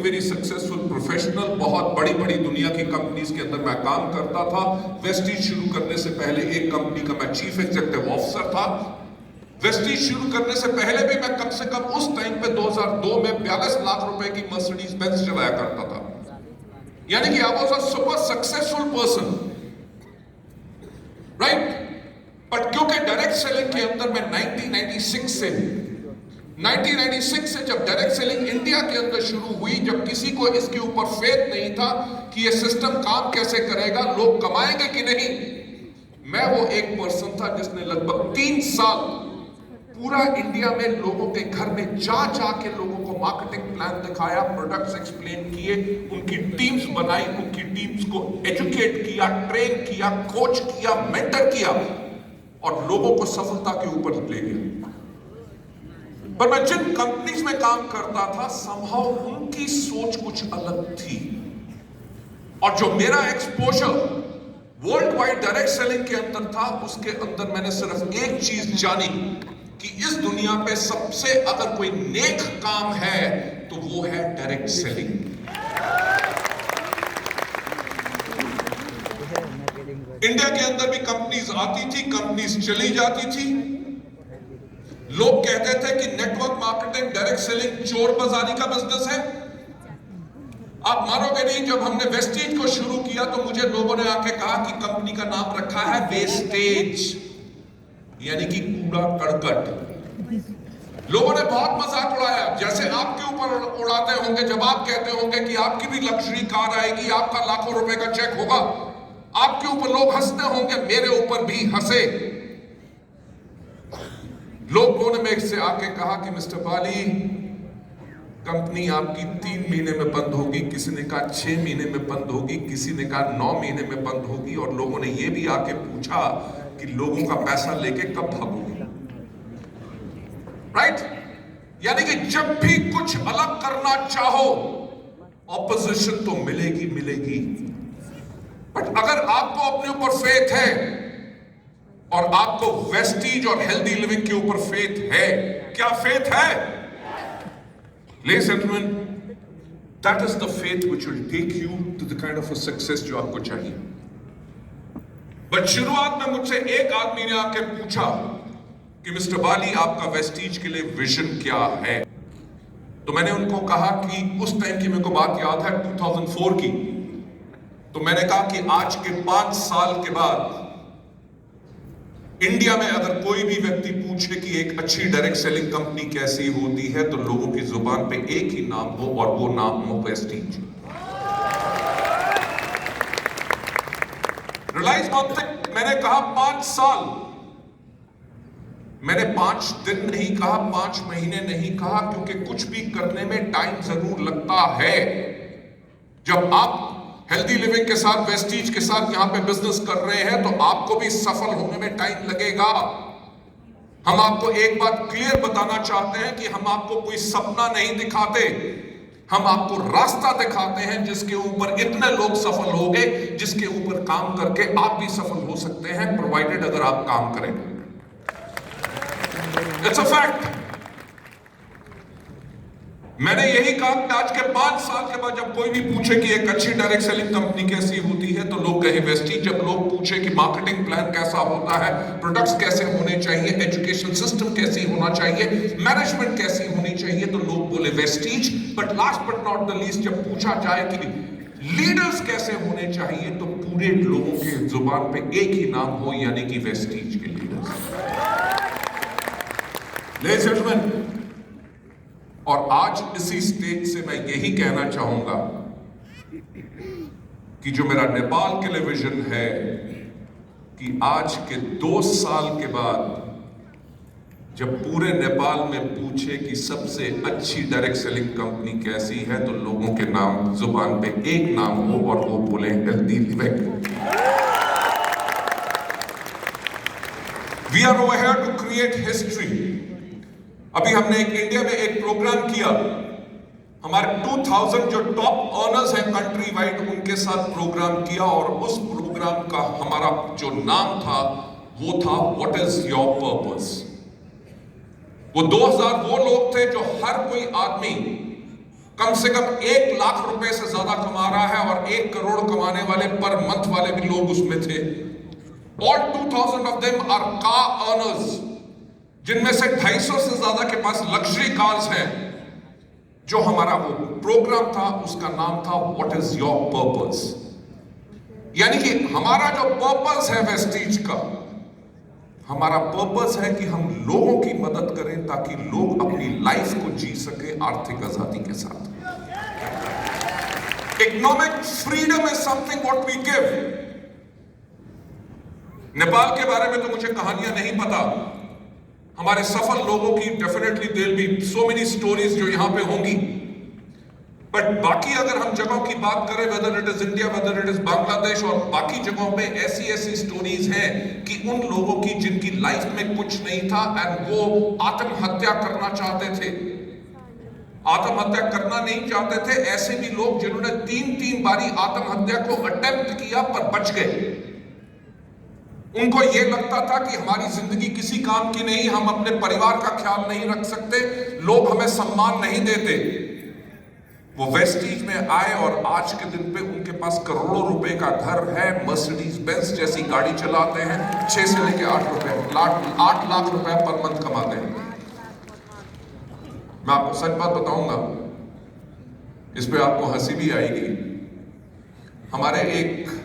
Very successful professional, बहुत बड़ी बड़ी दुनिया की कंपनीज के अंदर मैं काम करता था। वेस्टीज शुरू करने से पहले एक कंपनी का मैं चीफ एग्जीक्यूटिव ऑफिसर था। वेस्टीज शुरू करने से पहले भी मैं कम से कम उस टाइम पे 2002 में 42 लाख रुपए की मर्सिडीज बेंज चलाया करता था। यानी कि I was a super successful person, right. But क्योंकि डायरेक्ट सेलिंग के अंदर मैं 1996 से जब डायरेक्ट सेलिंग इंडिया के अंदर शुरू हुई, जब किसी को इसके ऊपर फेथ नहीं था कि ये सिस्टम काम कैसे करेगा, लोग कमाएंगे कि नहीं, मैं वो एक पर्सन था जिसने लगभग 3 साल पूरा इंडिया में लोगों के घर में जा के लोगों को मार्केटिंग प्लान दिखाया, प्रोडक्ट्स एक्सप्लेन किए, उनकी टीम्स बनाई, उनकी टीम्स को एजुकेट किया, ट्रेन किया, कोच किया, मेंटर किया और लोगों को सफलता के ऊपर ले गया। पर मैं जिन कंपनीज में काम करता था, समहाउ उनकी सोच कुछ अलग थी। और जो मेरा exposure world wide direct selling के अंदर था, उसके अंदर मैंने सिर्फ एक चीज जानी कि इस दुनिया पे सबसे अगर कोई नेक काम है तो वो है डायरेक्ट सेलिंग। इंडिया के अंदर भी कंपनीज आती थी, कंपनीज चली जाती थी। लोग कहते थे कि नेटवर्क मार्केटिंग, डायरेक्ट सेलिंग चोर बाजारी का बिजनेस है। आप मानोगे नहीं, जब हमने वेस्टेज को शुरू किया तो मुझे लोगों ने आके कहा कि कंपनी का नाम रखा है वेस्टेज, यानी कि कूड़ा करकट। लोगों ने बहुत मजाक उड़ाया, जैसे आपके ऊपर उड़ाते होंगे जब आप कहते होंगे कि आपकी भी लग्जरी कार आएगी, आपका लाखों रुपए का चेक होगा, आपके ऊपर लोग हंसते होंगे, मेरे ऊपर भी हंसे। लोगों ने मेरे से आके कहा कि मिस्टर बाली, कंपनी आपकी 3 महीने में बंद होगी, किसी ने कहा 6 महीने में बंद होगी, किसी ने कहा 9 महीने में बंद होगी, और लोगों ने यह भी आके पूछा कि लोगों का पैसा लेके कब भागोगे, राइट। यानी कि जब भी कुछ अलग करना चाहो, ऑपोजिशन तो मिलेगी। बट अगर आपको अपने ऊपर फेथ है और आपको वेस्टीज और हेल्दी लिविंग के ऊपर फेथ है, क्या फेथ है? Ladies and gentlemen, that is the faith which will take you to the kind of a success जो आपको चाहिए। बट शुरुआत में मुझसे एक आदमी ने आके पूछा कि मिस्टर बाली, आपका वेस्टीज के लिए विजन क्या है? तो मैंने उनको कहा कि उस टाइम की मेरे को बात याद है 2004 की। तो मैंने कहा कि आज के 5 साल के बाद इंडिया में अगर कोई भी व्यक्ति पूछे कि एक अच्छी डायरेक्ट सेलिंग कंपनी कैसी होती है, तो लोगों की जुबान पे एक ही नाम हो और वो नाम हो वेस्टीज। रियलाइज थिंग, मैंने कहा 5 साल, मैंने 5 दिन नहीं कहा, 5 महीने नहीं कहा, क्योंकि कुछ भी करने में टाइम जरूर लगता है। जब आप हेल्दी लिविंग के साथ, वेस्टीज के साथ यहां पे बिजनेस कर रहे हैं, तो आपको भी सफल होने में टाइम लगेगा। हम आपको एक बात क्लियर बताना चाहते हैं कि हम आपको कोई सपना नहीं दिखाते, हम आपको रास्ता दिखाते हैं जिसके ऊपर इतने लोग सफल हो गए, जिसके ऊपर काम करके आप भी सफल हो सकते हैं, प्रोवाइडेड अगर आप काम करें। It's a fact. मैंने यही कहा कि आज के 5 साल के बाद जब कोई भी पूछे कि एक अच्छी डायरेक्ट सेलिंग कंपनी कैसी होती है, तो लोग कहे वेस्टीज। जब लोग पूछे कि मार्केटिंग प्लान कैसा होता है, प्रोडक्ट्स कैसे होने चाहिए, एजुकेशन सिस्टम कैसी होना चाहिए, मैनेजमेंट कैसी होनी चाहिए, तो लोग बोले Vestige. But last but not the least, जब पूछा जाए कि लीडर्स कैसे होने चाहिए, तो पूरे लोगों के जुबान पे एक ही नाम हो, यानी कि वेस्टीज के लीडर्स। लेडीज एंड जेंटलमैन, और आज इसी स्टेज से मैं यही कहना चाहूंगा कि जो मेरा नेपाल के लिए विजन है कि आज के 2 साल के बाद जब पूरे नेपाल में पूछे कि सबसे अच्छी डायरेक्ट सेलिंग कंपनी कैसी है, तो लोगों के नाम जुबान पे एक नाम हो और वो बोले healthy living. We are over here to create history. अभी हमने इंडिया में एक प्रोग्राम किया, हमारे 2000 जो टॉप अर्नर्स हैं कंट्री वाइड, उनके साथ प्रोग्राम किया, और उस प्रोग्राम का हमारा जो नाम था वो था व्हाट इज योर पर्पस। वो 2000 वो लोग थे जो हर कोई आदमी कम से कम 1 लाख रुपए से ज्यादा कमा रहा है और 1 करोड़ कमाने वाले पर मंथ वाले भी लोग उसमें थे। All 2000 of them are car earners, जिनमें से 250 से ज्यादा के पास लग्जरी कार्स हैं। जो हमारा वो प्रोग्राम था उसका नाम था व्हाट इज योर पर्पस, यानी कि हमारा जो पर्पस है वेस्टीज का, हमारा पर्पस है कि हम लोगों की मदद करें ताकि लोग अपनी लाइफ को जी सके आर्थिक आजादी के साथ। Economic freedom is something what we give. Nepal के बारे में तो मुझे कहानियां नहीं पता, हमारे सफल लोगों की definitely there be so many stories जो यहां पे होंगी, बट बाकी अगर हम जगहों की बात करें, whether it is India, whether it is Bangladesh और बाकी जगहों पे ऐसी स्टोरीज हैं कि उन लोगों की जिनकी लाइफ में कुछ नहीं था एंड वो आत्महत्या करना चाहते थे, आत्महत्या करना नहीं चाहते थे, ऐसे भी लोग जिन्होंने 3 बारी आत्महत्या को अटेम्प्ट किया पर बच गए। उनको यह लगता था कि हमारी जिंदगी किसी काम की नहीं, हम अपने परिवार का ख्याल नहीं रख सकते, लोग हमें सम्मान नहीं देते। वो वेस्टीज में आए और आज के दिन पे उनके पास करोड़ों रुपए का घर है, मर्सिडीज बेंज जैसी गाड़ी चलाते हैं, 6 से लेके 8 लाख रुपए पर मंथ कमाते हैं। मैं आपको सच बात बताऊंगा, इस पे आपको हंसी भी आएगी। हमारे एक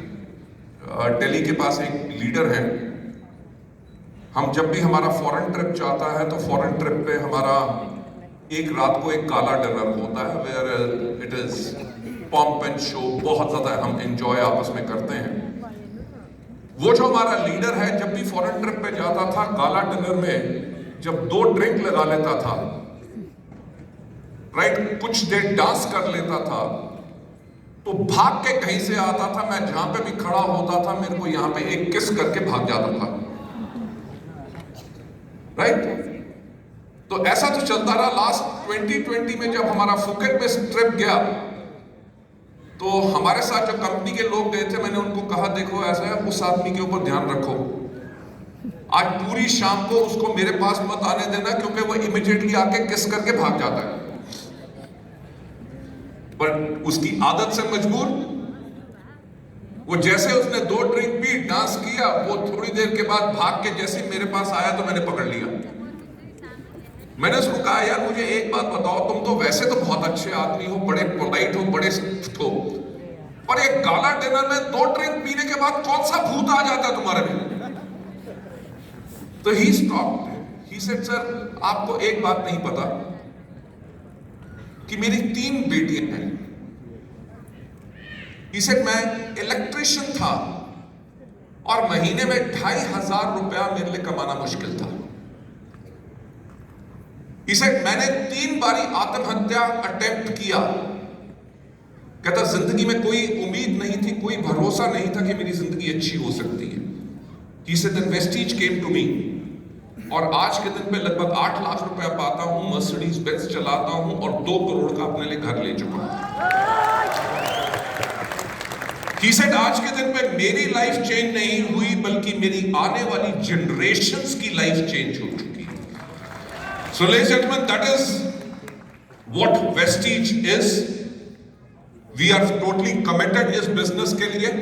दिल्ली के पास एक लीडर है, हम जब भी हमारा फॉरेन ट्रिप जाता है तो फॉरेन ट्रिप पे हमारा एक रात को एक काला डिनर होता है, where it is pomp and show, बहुत ज्यादा हम एंजॉय आपस में करते हैं। वो जो हमारा लीडर है जब भी फॉरेन ट्रिप पे जाता था, काला डिनर में जब 2 ड्रिंक लगा लेता था, राइट, कुछ देर डांस कर लेता था, तो भाग के कहीं से आता था, मैं जहां पे भी खड़ा होता था मेरे को यहां पे एक किस करके भाग जाता था, राइट। तो ऐसा तो चलता रहा। लास्ट 2020 में जब हमारा फुकेट में ट्रिप गया तो हमारे साथ जो कंपनी के लोग गए थे, मैंने उनको कहा देखो ऐसा है, उस आदमी के ऊपर ध्यान रखो, आज पूरी शाम को उसको मेरे पास मत आने देना क्योंकि वो इमीडिएटली आके किस करके भाग जाता है। पर उसकी आदत से मजबूर, वो जैसे उसने 2 ड्रिंक पी, डांस किया, वो थोड़ी देर के बाद भाग के जैसे मेरे पास आया तो मैंने पकड़ लिया। मैंने उसको कहा यार मुझे एक बात बताओ, तुम तो वैसे तो बहुत अच्छे आदमी हो, बड़े पोलाइट हो, बड़े हो, पर एक गाला डिनर में 2 ड्रिंक पीने के बाद कौन सा भूत आ जाता है तुम्हारे में? तो he stopped, he said sir आपको एक बात नहीं पता कि मेरी 3 बेटियां हैं। ही सेड मैं इलेक्ट्रिशियन था और महीने में 2500 रुपया मेरे लिए कमाना मुश्किल था। He said, मैंने 3 बारी आत्महत्या अटेम्प्ट किया। कहता जिंदगी में कोई उम्मीद नहीं थी, कोई भरोसा नहीं था कि मेरी जिंदगी अच्छी हो सकती है। He said, then Vestige came to me, और आज के दिन पे लगभग 8 लाख रुपया पाता हूं, मर्सिडीज बेंज चलाता हूं और 2 करोड़ का अपने लिए घर ले चुका हूं। He said, आज के दिन पे मेरी लाइफ चेंज नहीं हुई बल्कि मेरी आने वाली जनरेशंस की लाइफ चेंज हो चुकी। So ladies and gentlemen, that is what Vestige is. We are totally committed इस बिजनेस के लिए,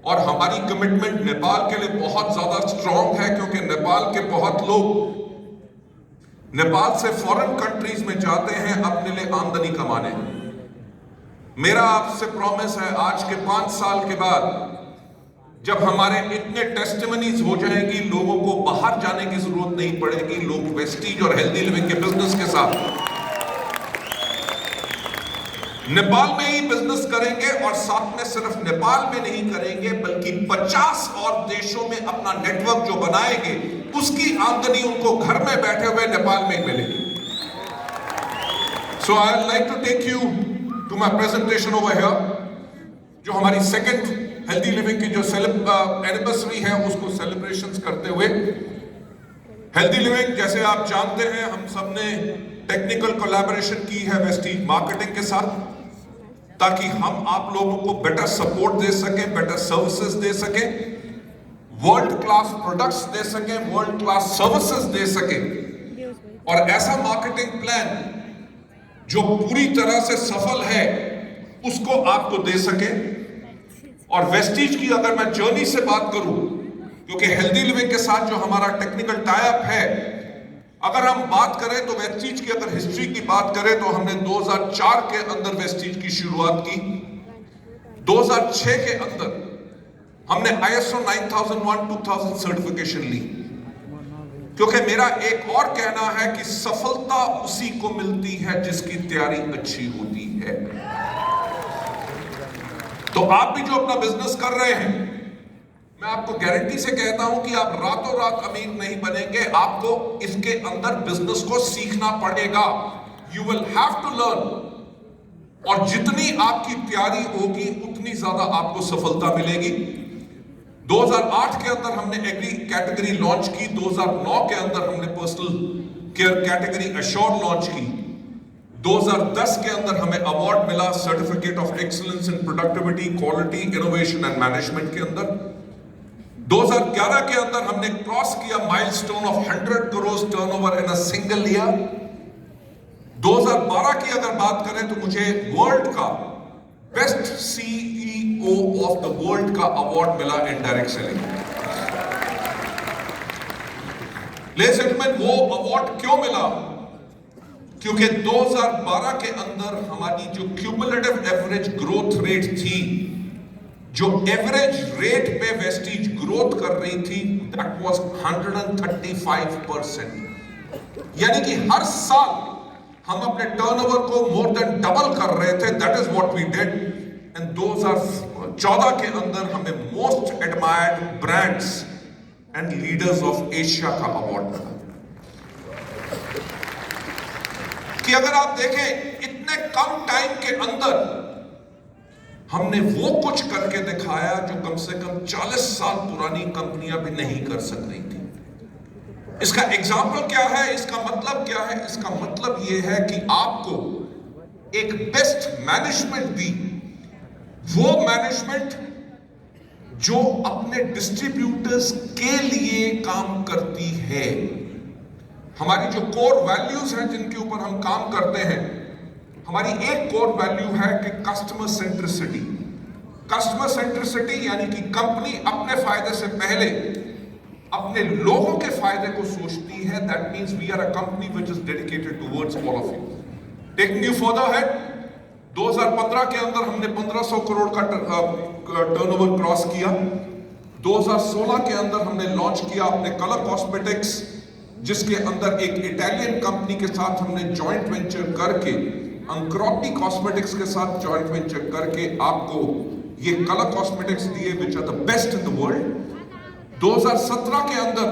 और हमारी कमिटमेंट नेपाल के लिए बहुत ज्यादा स्ट्रॉन्ग है क्योंकि नेपाल के बहुत लोग नेपाल से फॉरेन कंट्रीज में जाते हैं अपने लिए आमदनी कमाने। मेरा आपसे प्रॉमिस है आज के 5 साल के बाद जब हमारे इतने टेस्टिमनीज हो जाएंगी, लोगों को बाहर जाने की जरूरत नहीं पड़ेगी, लोग वेस्टीज और हेल्दी लिविंग के बिजनेस के साथ नेपाल में ही बिजनेस करेंगे, और साथ में सिर्फ नेपाल में नहीं करेंगे बल्कि 50 और देशों में अपना नेटवर्क जो बनाएंगे उसकी आमदनी उनको घर में बैठे हुए नेपाल में मिलेगी। So I would like to take you to my presentation over here, जो हमारी सेकंड हेल्दी लिविंग की जो एनिवर्सरी है उसको सेलिब्रेशंस करते हुए। हेल्दी लिविंग जैसे आप जानते हैं हम सब ने टेक्निकल कोलैबोरेशन की है वेस्टीज मार्केटिंग के साथ, ताकि हम आप लोगों को बेटर सपोर्ट दे सके, बेटर सर्विसेज दे सके, वर्ल्ड क्लास प्रोडक्ट्स दे सके, वर्ल्ड क्लास सर्विसेज दे सके। और ऐसा मार्केटिंग प्लान जो पूरी तरह से सफल है उसको आपको दे सके। और वेस्टीज की अगर मैं जर्नी से बात करूं, क्योंकि हेल्दी लिविंग के साथ जो हमारा टेक्निकल टाई अप है, अगर हम बात करें तो वेस्टीज की अगर हिस्ट्री की बात करें तो हमने 2004 के अंदर वेस्टीज की शुरुआत की। 2006 के अंदर हमने ISO 9001-2000 सर्टिफिकेशन ली, क्योंकि मेरा एक और कहना है कि सफलता उसी को मिलती है जिसकी तैयारी अच्छी होती है। तो आप भी जो अपना बिजनेस कर रहे हैं, मैं आपको गारंटी से कहता हूं कि आप रातों रात अमीर नहीं बनेंगे, आपको इसके अंदर बिजनेस को सीखना पड़ेगा। You will have to learn, और जितनी आपकी तैयारी होगी उतनी ज्यादा आपको सफलता मिलेगी। 2008 के अंदर हमने एग्री कैटेगरी लॉन्च की, 2009 के अंदर हमने personal care category assure launch की, 2010 के अंदर हमें अवार्ड मिला certificate of excellence in productivity, quality, innovation and management के अंदर। 2011 के अंदर हमने क्रॉस किया milestone of 100 crore turnover in a single year. 2012 की अगर बात करें तो मुझे वर्ल्ड का best CEO of the world का अवार्ड मिला in direct selling. Ladies and gentleman, वो अवार्ड क्यों मिला? क्योंकि 2012 के अंदर हमारी जो क्यूमुलेटिव एवरेज ग्रोथ रेट थी, जो एवरेज रेट पे वेस्टीज ग्रोथ कर रही थी, दैट वाज 135%। यानी कि हर साल हम अपने टर्नओवर को मोर देन डबल कर रहे थे। That is what we did. And 2014 के अंदर हमें most admired brands and leaders of Asia का अवार्ड मिला। कि अगर आप देखें इतने कम टाइम के अंदर हमने वो कुछ करके दिखाया जो कम से कम 40 साल पुरानी कंपनियां भी नहीं कर सक रही थी। इसका एग्जाम्पल क्या है? इसका मतलब क्या है? इसका मतलब यह है कि आपको एक बेस्ट मैनेजमेंट दी, वो मैनेजमेंट जो अपने डिस्ट्रीब्यूटर्स के लिए काम करती है। हमारी जो कोर वैल्यूज हैं जिनके ऊपर हम काम करते हैं, हमारी एक कोर वैल्यू है कि कस्टमर सेंट्रिसिटी। कस्टमर सेंट्रिसिटी यानी कि कंपनी अपने फायदे से पहले अपने लोगों के फायदे को सोचती है। That means we are a company which is dedicated towards all of you. Taking you further है, 2015 के अंदर हमने 1500 करोड़ का टर्नओवर क्रॉस किया। 2016 के अंदर हमने लॉन्च किया अपने कलर कॉस्मेटिक्स, जिसके अंदर एक इटालियन कंपनी के साथ हमने जॉइंट वेंचर करके, अंक्रोटी कॉस्मेटिक्स के साथ जॉइंट वेंचर करके आपको ये कलर कॉस्मेटिक्स दिए which are the best in the world. 2017 के अंदर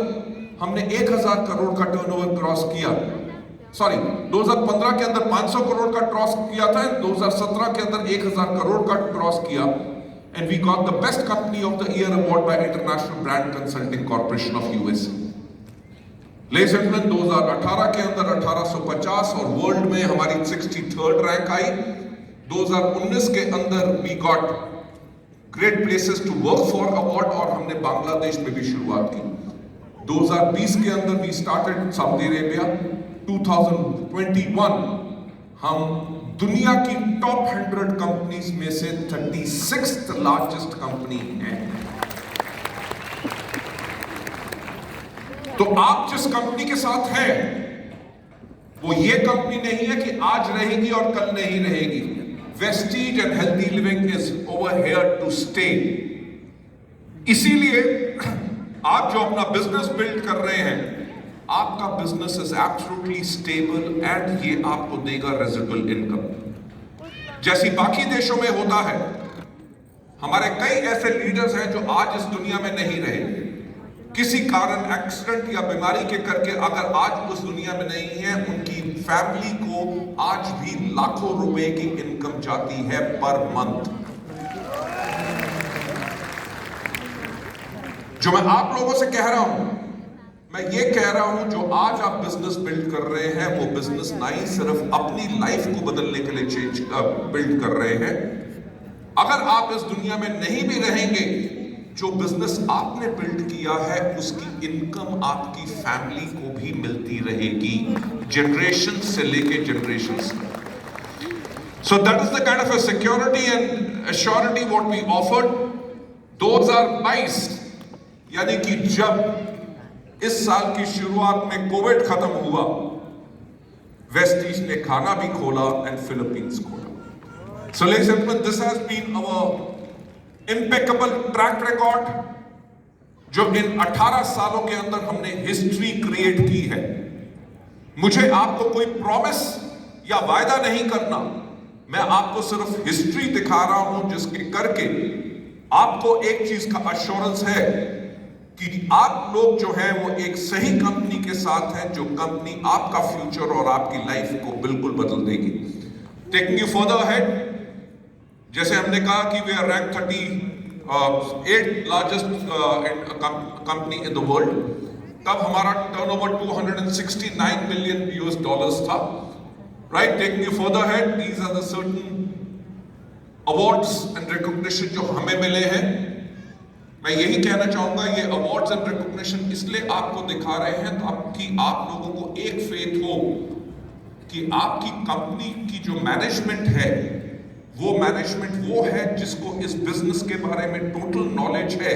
हमने 1000 करोड़ का टर्नओवर क्रॉस किया। 2015 के अंदर 500 करोड़ का क्रॉस किया था, 2017 के अंदर 1000 करोड़ का क्रॉस किया। And we got the best company of the year award by International Brand Consulting Corporation of US. Ladies and gentleman, 2018 के अंदर 1850 और वर्ल्ड में हमारी 63rd रैंक आई। 2019 के अंदर we got great places to work for award और हमने बांग्लादेश में भी शुरुआत की। 2020 के अंदर वी स्टार्टेड सऊदी अरेबिया। 2021 हम दुनिया की टॉप 100 कंपनीज में से 36th लार्जेस्ट कंपनी हैं। तो आप जिस कंपनी के साथ हैं वो ये कंपनी नहीं है कि आज रहेगी और कल नहीं रहेगी। Vestige and healthy living is over here to stay. इसीलिए आप जो अपना बिजनेस बिल्ड कर रहे हैं, आपका business is absolutely stable and ये आपको देगा रेजिडुअल इनकम, जैसी बाकी देशों में होता है। हमारे कई ऐसे लीडर्स हैं जो आज इस दुनिया में नहीं रहे, किसी कारण एक्सीडेंट या बीमारी के करके अगर आज उस दुनिया में नहीं है, उनकी फैमिली को आज भी लाखों रुपए की इनकम जाती है पर मंथ। जो मैं आप लोगों से कह रहा हूं, मैं ये कह रहा हूं, जो आज आप बिजनेस बिल्ड कर रहे हैं वो बिजनेस नहीं सिर्फ अपनी लाइफ को बदलने के लिए बिल्ड कर रहे हैं। अगर आप इस दुनिया में नहीं भी रहेंगे, जो बिजनेस आपने बिल्ड किया है उसकी इनकम आपकी फैमिली को भी मिलती रहेगी, जनरेशन से लेके generation. So that is the kind of a security and assurity what we offered. 2022 यानी कि जब इस साल की शुरुआत में कोविड खत्म हुआ, वेस्टीज ने खाना भी खोला एंड फिलीपींस खोला. So ladies and gentlemen, this has been our impeccable track record, जो इन 18 सालों के अंदर हमने हिस्ट्री क्रिएट की है. मुझे आपको कोई प्रॉमिस या वायदा नहीं करना, मैं आपको सिर्फ हिस्ट्री दिखा रहा हूं जिसके करके आपको एक चीज का अश्योरेंस है कि आप लोग जो हैं वो एक सही कंपनी के साथ हैं, जो कंपनी आपका फ्यूचर और आपकी लाइफ को बिल्कुल बदल देगी. टेकिंग यू फर्दर अहेड, जैसे हमने कहा कि we are rank 38 largest company in the world. तब हमारा टर्नओवर 269 मिलियन यूएस डॉलर्स था. Right, taking you further ahead, these are the certain awards and recognition जो हमें मिले हैं. मैं यही कहना चाहूंगा, ये awards and recognition इसलिए आपको दिखा रहे हैं ताकि आप लोगों को एक फेथ हो कि आपकी कंपनी की जो मैनेजमेंट है वो मैनेजमेंट वो है जिसको इस बिजनेस के बारे में टोटल नॉलेज है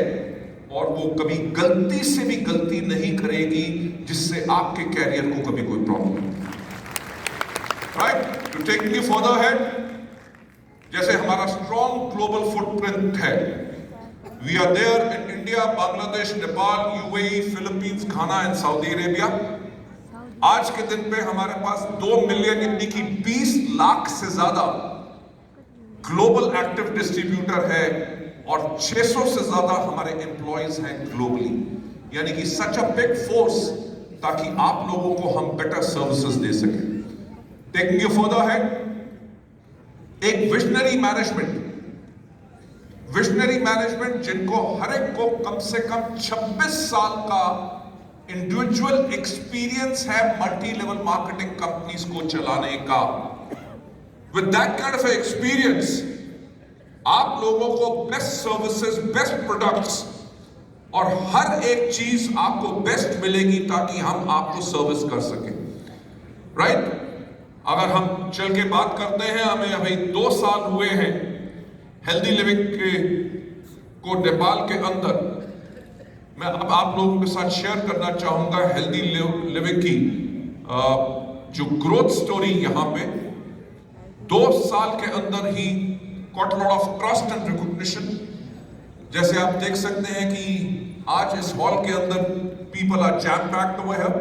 और वो कभी गलती से भी गलती नहीं करेगी जिससे आपके कैरियर को कभी कोई प्रॉब्लम हो. Right, to take you further ahead, जैसे हमारा strong global footprint है, we are there in India, Bangladesh, Nepal, UAE, Philippines, Ghana and Saudi Arabia. आज के दिन पे हमारे पास 2 मिलियन यानी कि 20 लाख से ज्यादा ग्लोबल एक्टिव डिस्ट्रीब्यूटर है और 600 से ज्यादा हमारे एम्प्लॉयज हैं ग्लोबली. यानी कि सच अ बिग फोर्स ताकि आप लोगों को हम बेटर सर्विसेज दे सकें. Taking you further ahead, एक विजनरी मैनेजमेंट जिनको हर एक को कम से कम 26 साल का इंडिविजुअल एक्सपीरियंस है मल्टी लेवल मार्केटिंग कंपनीज को चलाने का. With that kind of experience आप लोगों को बेस्ट सर्विसेज, बेस्ट प्रोडक्ट्स और हर एक चीज आपको बेस्ट मिलेगी ताकि हम आपको सर्विस कर सकें. राइट, अगर हम चल के बात करते हैं, हमें अभी 2 साल हुए हैं हेल्दी लिविंग को नेपाल के अंदर. मैं अब आप लोगों के साथ शेयर करना चाहूंगा हेल्दी लिविंग की जो ग्रोथ स्टोरी. यहां पे 2 साल के अंदर he got lot of trust and recognition. जैसे आप देख सकते हैं कि आज इस हॉल के अंदर people are jam packed over here.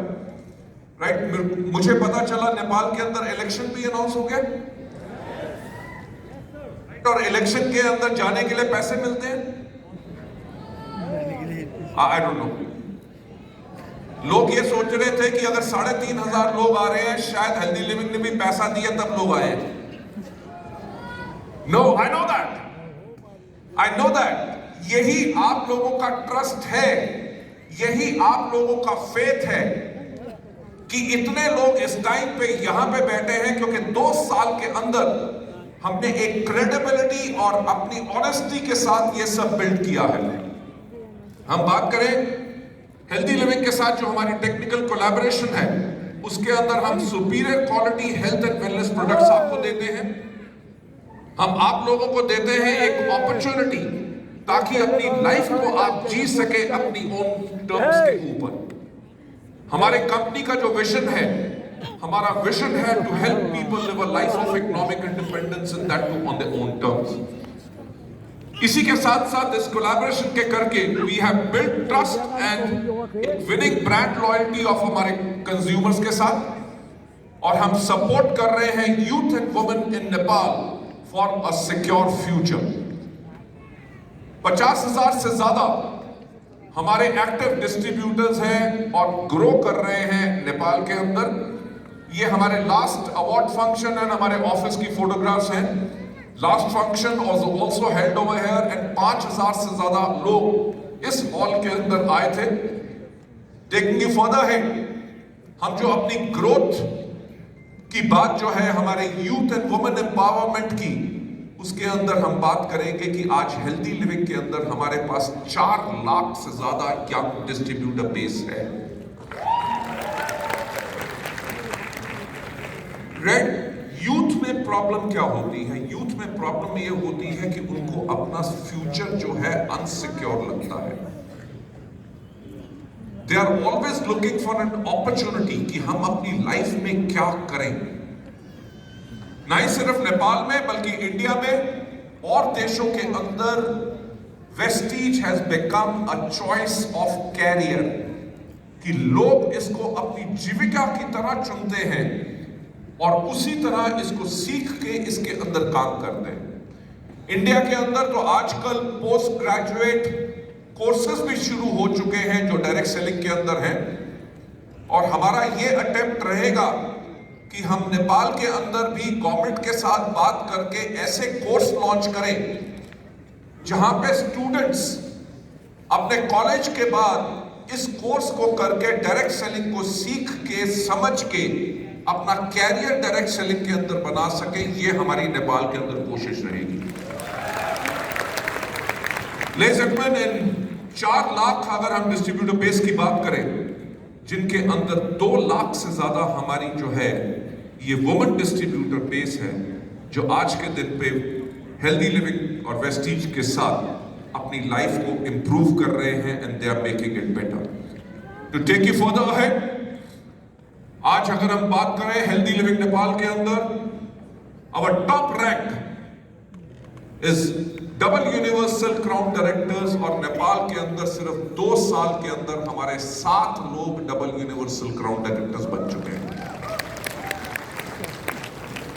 Right, मुझे पता चला नेपाल के अंदर इलेक्शन भी अनाउंस हो गया और इलेक्शन के अंदर जाने के लिए पैसे मिलते हैं. I don't know. लोग ये सोच रहे थे कि अगर 3,500 लोग आ रहे हैं शायद हेल्दी लिविंग ने भी पैसा दिया तब लोग आए. नो, आई नो दैट यही आप लोगों का ट्रस्ट है, यही आप लोगों का फेथ है कि इतने लोग इस टाइम पे यहां पे बैठे हैं क्योंकि 2 साल के अंदर हमने एक क्रेडिबिलिटी और अपनी ऑनेस्टी के साथ ये सब बिल्ड किया है. हम बात करें हेल्दी लिविंग के साथ जो हमारी टेक्निकल कोलैबोरेशन है उसके अंदर हम superior quality health and wellness products आपको देते हैं. हम आप लोगों को देते हैं एक अपॉर्चुनिटी ताकि अपनी लाइफ को आप जी सके अपनी ओन टर्म्स के ऊपर. हमारे कंपनी का जो विजन है, हमारा विजन है to help people live a life of economic independence and that too on their own terms. इसी के साथ साथ इस कोलैबोरेशन के करके we have build trust and winning brand loyalty of हमारे कंज्यूमर्स के साथ. और हम सपोर्ट कर रहे हैं youth and women in Nepal for a secure future. 50,000 से ज्यादा हमारे एक्टिव डिस्ट्रीब्यूटर्स हैं और ग्रो कर रहे हैं नेपाल के अंदर. ये हमारे लास्ट अवार्ड फंक्शन एंड हमारे ऑफिस की फोटोग्राफ्स हैं. Last function was also held over here and 5,000 से ज्यादा लोग इस हॉल के अंदर आए थे. टेकिंग यू फर्दर अहेड, हम जो अपनी ग्रोथ की बात जो है हमारे यूथ एंड वुमेन एम्पावरमेंट की, उसके अंदर हम बात करेंगे कि आज हेल्दी लिविंग के अंदर हमारे पास 4 लाख से ज्यादा यंग डिस्ट्रीब्यूटर बेस है. रेड यूथ में प्रॉब्लम क्या होती है? यूथ में प्रॉब्लम ये होती है कि उनको अपना फ्यूचर जो है अनसिक्योर लगता है। They are always looking for an opportunity कि हम अपनी लाइफ में क्या करें। ना ही सिर्फ नेपाल में बल्कि इंडिया में और देशों के अंदर Vestige has become a choice of career, कि लोग इसको अपनी जीविका की तरह चुनते हैं और उसी तरह इसको सीख के इसके अंदर काम करते हैं। इंडिया के अंदर तो आजकल पोस्ट ग्रेजुएट कोर्सेज भी शुरू हो चुके हैं जो डायरेक्ट सेलिंग के अंदर हैं, और हमारा ये अटेम्प्ट रहेगा कि हम नेपाल के अंदर भी गवर्नमेंट के साथ बात करके ऐसे कोर्स लॉन्च करें जहां पे स्टूडेंट्स अपने कॉलेज के बाद इस कोर्स को करके डायरेक्ट सेलिंग को सीख के समझ के अपना कैरियर डायरेक्ट सेलिंग के अंदर बना सके। ये हमारी नेपाल के अंदर कोशिश रहेगी। लेडीज एंड जेंटलमैन, 4 लाख अगर हम डिस्ट्रीब्यूटर बेस की बात करें, जिनके अंदर 2 लाख से ज्यादा हमारी जो है ये वुमेन डिस्ट्रीब्यूटर बेस है, जो आज के दिन पे हेल्दी लिविंग और वेस्टीज के साथ अपनी लाइफ को इंप्रूव कर रहे हैं and they are making it better. To take you further ahead, आज अगर हम बात करें हेल्दी लिविंग नेपाल के अंदर, our top rank is double universal crown directors, और नेपाल के अंदर सिर्फ 2 साल के अंदर हमारे 7 लोग डबल यूनिवर्सल क्राउन डायरेक्टर्स बन चुके हैं।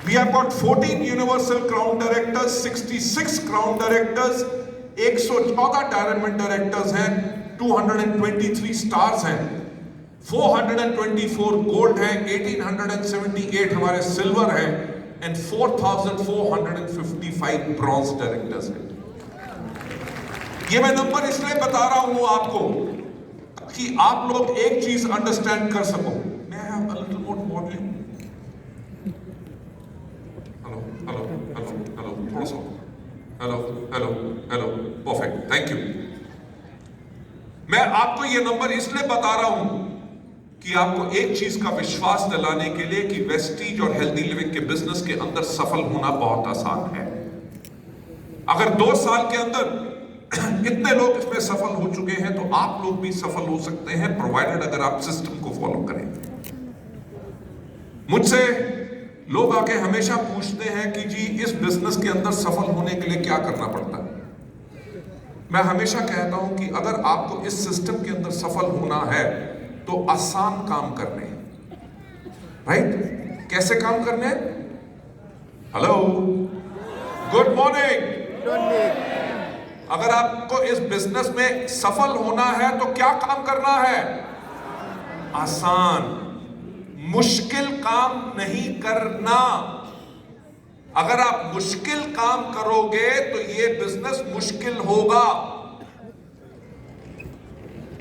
We have got 14 universal crown directors, 66 crown directors, 114 diamond directors हैं, 223 stars हैं, 424 gold हैं, 1878 हमारे सिल्वर हैं, and 4455 ब्रॉन्ज डायरेक्टर्स हैं। ये मैं नंबर इसलिए बता रहा हूं आपको कि आप लोग एक चीज अंडरस्टैंड कर सको। मैं have a little more volume. Hello, perfect, thank you. मैं आपको ये नंबर इसलिए बता रहा हूं कि आपको एक चीज का विश्वास दिलाने के लिए कि वेस्टीज और हेल्दी लिविंग के बिजनेस के अंदर सफल होना बहुत आसान है। अगर 2 साल के अंदर इतने लोग इसमें सफल हो चुके हैं तो आप लोग भी सफल हो सकते हैं, प्रोवाइडेड अगर आप सिस्टम को फॉलो करें। मुझसे लोग आके हमेशा पूछते हैं कि जी इस बिजनेस के अंदर सफल होने के लिए क्या करना पड़ता है। मैं हमेशा कहता हूं कि अगर आपको इस सिस्टम के अंदर सफल होना है तो आसान काम करने हैं, राइट? कैसे काम करने हैं? Hello, good morning. अगर आपको इस बिजनेस में सफल होना है तो क्या काम करना है? आसान, मुश्किल काम नहीं करना। अगर आप मुश्किल काम करोगे तो ये बिजनेस मुश्किल होगा।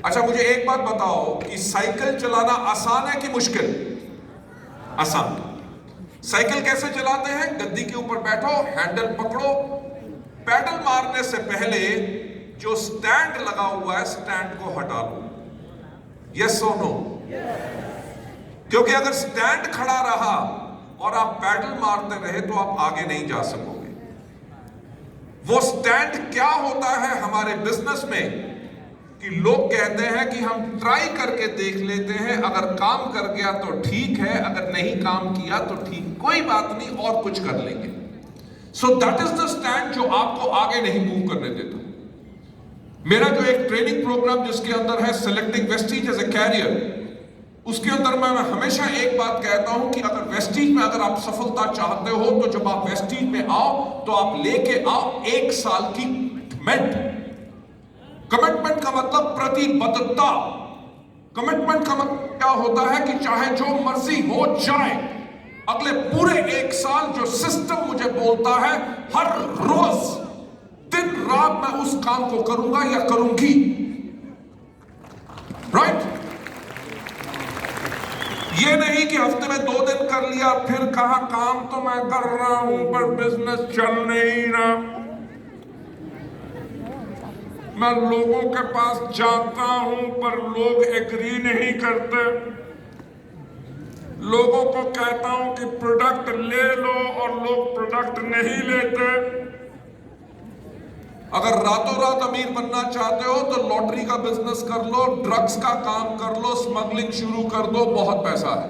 अच्छा, मुझे एक बात बताओ कि साइकिल चलाना आसान है कि मुश्किल? आसान। साइकिल कैसे चलाते हैं? गद्दी के ऊपर बैठो, हैंडल पकड़ो, पैडल मारने से पहले जो स्टैंड लगा हुआ है स्टैंड को हटा लो। यस और नो? क्योंकि अगर स्टैंड खड़ा रहा और आप पैडल मारते रहे तो आप आगे नहीं जा सकोगे। वो स्टैंड क्या होता है हमारे बिजनेस में कि लोग कहते हैं कि हम ट्राई करके देख लेते हैं, अगर काम कर गया तो ठीक है, अगर नहीं काम किया तो ठीक, कोई बात नहीं, और कुछ कर लेंगे। So that is the stand जो आपको आगे नहीं मूव करने देता। मेरा जो एक ट्रेनिंग प्रोग्राम जिसके अंदर है selecting Vestige as a career, उसके अंदर मैं हमेशा एक बात कहता हूं कि अगर वेस्टीज में अगर आप सफलता चाहते हो तो जब आप वेस्टीज में आओ तो आप लेके आओ 1 साल की कमिटमेंट। कमिटमेंट का मतलब प्रतिबद्धता। कमिटमेंट का मतलब क्या होता है कि चाहे जो मर्जी हो जाए, अगले पूरे 1 साल जो सिस्टम मुझे बोलता है हर रोज दिन रात मैं उस काम को करूंगा या करूंगी, राइट? ये नहीं कि हफ्ते में 2 दिन कर लिया फिर कहा काम तो मैं कर रहा हूं पर बिजनेस चल नहीं रहा। मैं लोगों के पास जाता हूं पर लोग एग्री नहीं करते। लोगों को कहता हूं कि प्रोडक्ट ले लो और लोग प्रोडक्ट नहीं लेते। अगर रातों रात अमीर बनना चाहते हो तो लॉटरी का बिजनेस कर लो, ड्रग्स का काम कर लो, स्मगलिंग शुरू कर दो, बहुत पैसा है।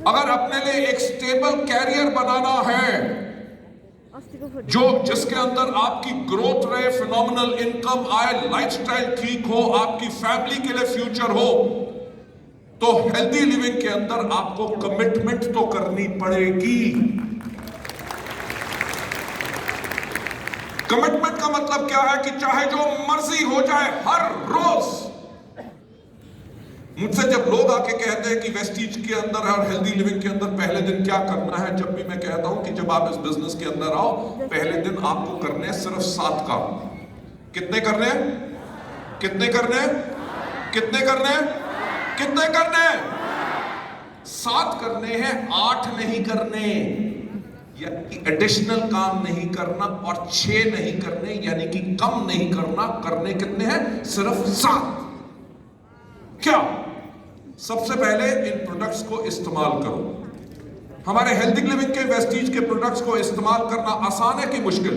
अगर अपने लिए एक स्टेबल कैरियर बनाना है जिसके अंदर आपकी ग्रोथ रहे, फिनोमिनल इनकम आए, लाइफस्टाइल ठीक हो, आपकी फैमिली के लिए फ्यूचर हो, तो हेल्दी लिविंग के अंदर आपको कमिटमेंट तो करनी पड़ेगी। कमिटमेंट का मतलब क्या है कि चाहे जो मर्जी हो जाए, हर रोज मुझसे जब लोग आके कहते हैं कि वेस्टीज के अंदर और हेल्दी लिविंग के अंदर पहले दिन क्या करना है, जब भी मैं कहता हूं कि जब आप इस बिजनेस के अंदर आओ, पहले दिन आपको करने हैं सिर्फ 7 काम। कितने करने हैं? कितने करने हैं? कितने करने हैं? कितने करने हैं? 7 करने हैं, 8 नहीं करने, यानी एडिशनल काम नहीं करना, और 6 नहीं करने यानी कि कम नहीं करना। करने कितने हैं? सिर्फ 7। क्या? सबसे पहले इन प्रोडक्ट्स को इस्तेमाल करो। हमारे हेल्दी लिविंग के, वेस्टीज के प्रोडक्ट्स को इस्तेमाल करना आसान है कि मुश्किल?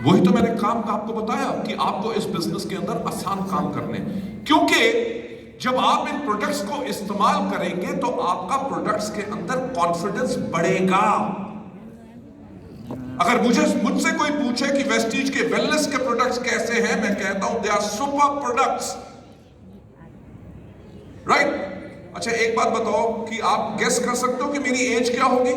वही तो मैंने काम का आपको बताया कि आपको इस बिजनेस के अंदर आसान काम करने, क्योंकि जब आप इन प्रोडक्ट्स को इस्तेमाल करेंगे तो आपका प्रोडक्ट्स के अंदर कॉन्फिडेंस बढ़ेगा। अगर मुझसे कोई पूछे कि वेस्टीज के वेलनेस के प्रोडक्ट्स कैसे हैं, मैं कहता हूं they are super products, right? अच्छा, एक बात बताओ कि आप गेस कर सकते हो कि मेरी एज क्या होगी?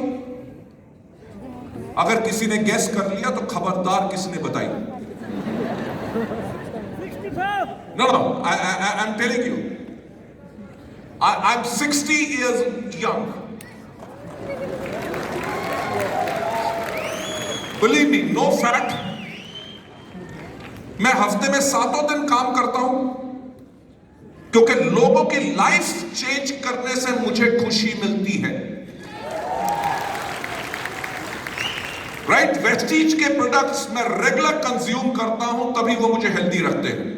अगर किसी ने गेस कर लिया तो खबरदार किसने बताई। No, I am telling you, I am 60 years young. Believe me, no fat. मैं हफ्ते में 7 दिन काम करता हूं क्योंकि लोगों की लाइफ चेंज करने से मुझे खुशी मिलती है, राइट? वेस्टीज के प्रोडक्ट्स मैं रेगुलर कंज्यूम करता हूं, तभी वो मुझे हेल्दी रखते हैं।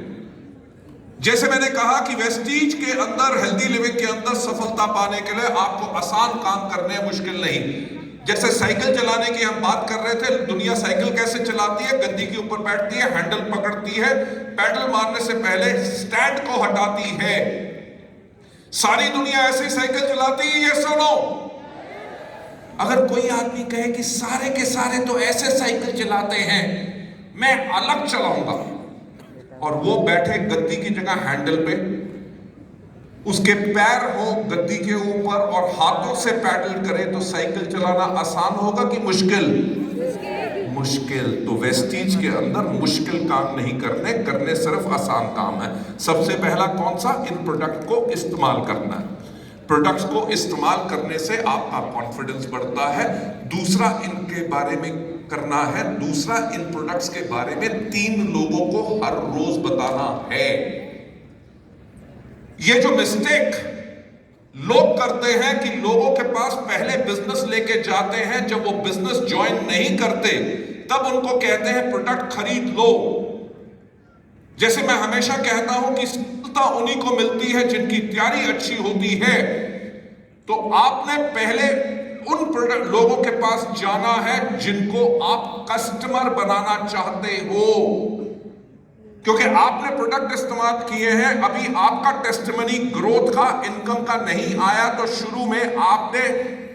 जैसे मैंने कहा कि वेस्टीज के अंदर, हेल्दी लिविंग के अंदर सफलता पाने के लिए आपको आसान काम करने हैं, मुश्किल नहीं। जैसे साइकिल चलाने की हम बात कर रहे थे, दुनिया साइकिल कैसे चलाती है? गद्दी के ऊपर बैठती है, हैंडल पकड़ती है, पैडल मारने से पहले स्टैंड को हटाती है। सारी दुनिया ऐसे ही साइकिल चलाती है, ये सुनो। अगर कोई आदमी कहे कि सारे के सारे तो ऐसे साइकिल चलाते हैं, मैं अलग चलाऊंगा, और वो बैठे गद्दी की जगह हैंडल पे, उसके पैर हो गद्दी के ऊपर और हाथों से पैडल करे, तो साइकिल चलाना आसान होगा कि मुश्किल? मुश्किल। तो वेस्टीज के अंदर मुश्किल काम नहीं करने सिर्फ आसान काम है। सबसे पहला कौन सा? इन प्रोडक्ट को इस्तेमाल करना है। प्रोडक्ट्स को इस्तेमाल करने से आपका कॉन्फिडेंस बढ़ता है। दूसरा इनके बारे में करना है, दूसरा इन प्रोडक्ट्स के बारे में 3 लोगों को हर रोज बताना है। ये जो मिस्टेक लोग करते हैं कि लोगों के पास पहले बिजनेस लेके जाते हैं, जब वो बिजनेस ज्वाइन नहीं करते तब उनको कहते हैं प्रोडक्ट खरीद लो। जैसे मैं हमेशा कहता हूं कि सफलता उन्हीं को मिलती है जिनकी तैयारी अच्छी होती है। तो आपने पहले उन प्रोडक्ट लोगों के पास जाना है जिनको आप कस्टमर बनाना चाहते हो, क्योंकि आपने प्रोडक्ट इस्तेमाल किए हैं, अभी आपका टेस्टिमनी ग्रोथ का, इनकम का नहीं आया, तो शुरू में आपने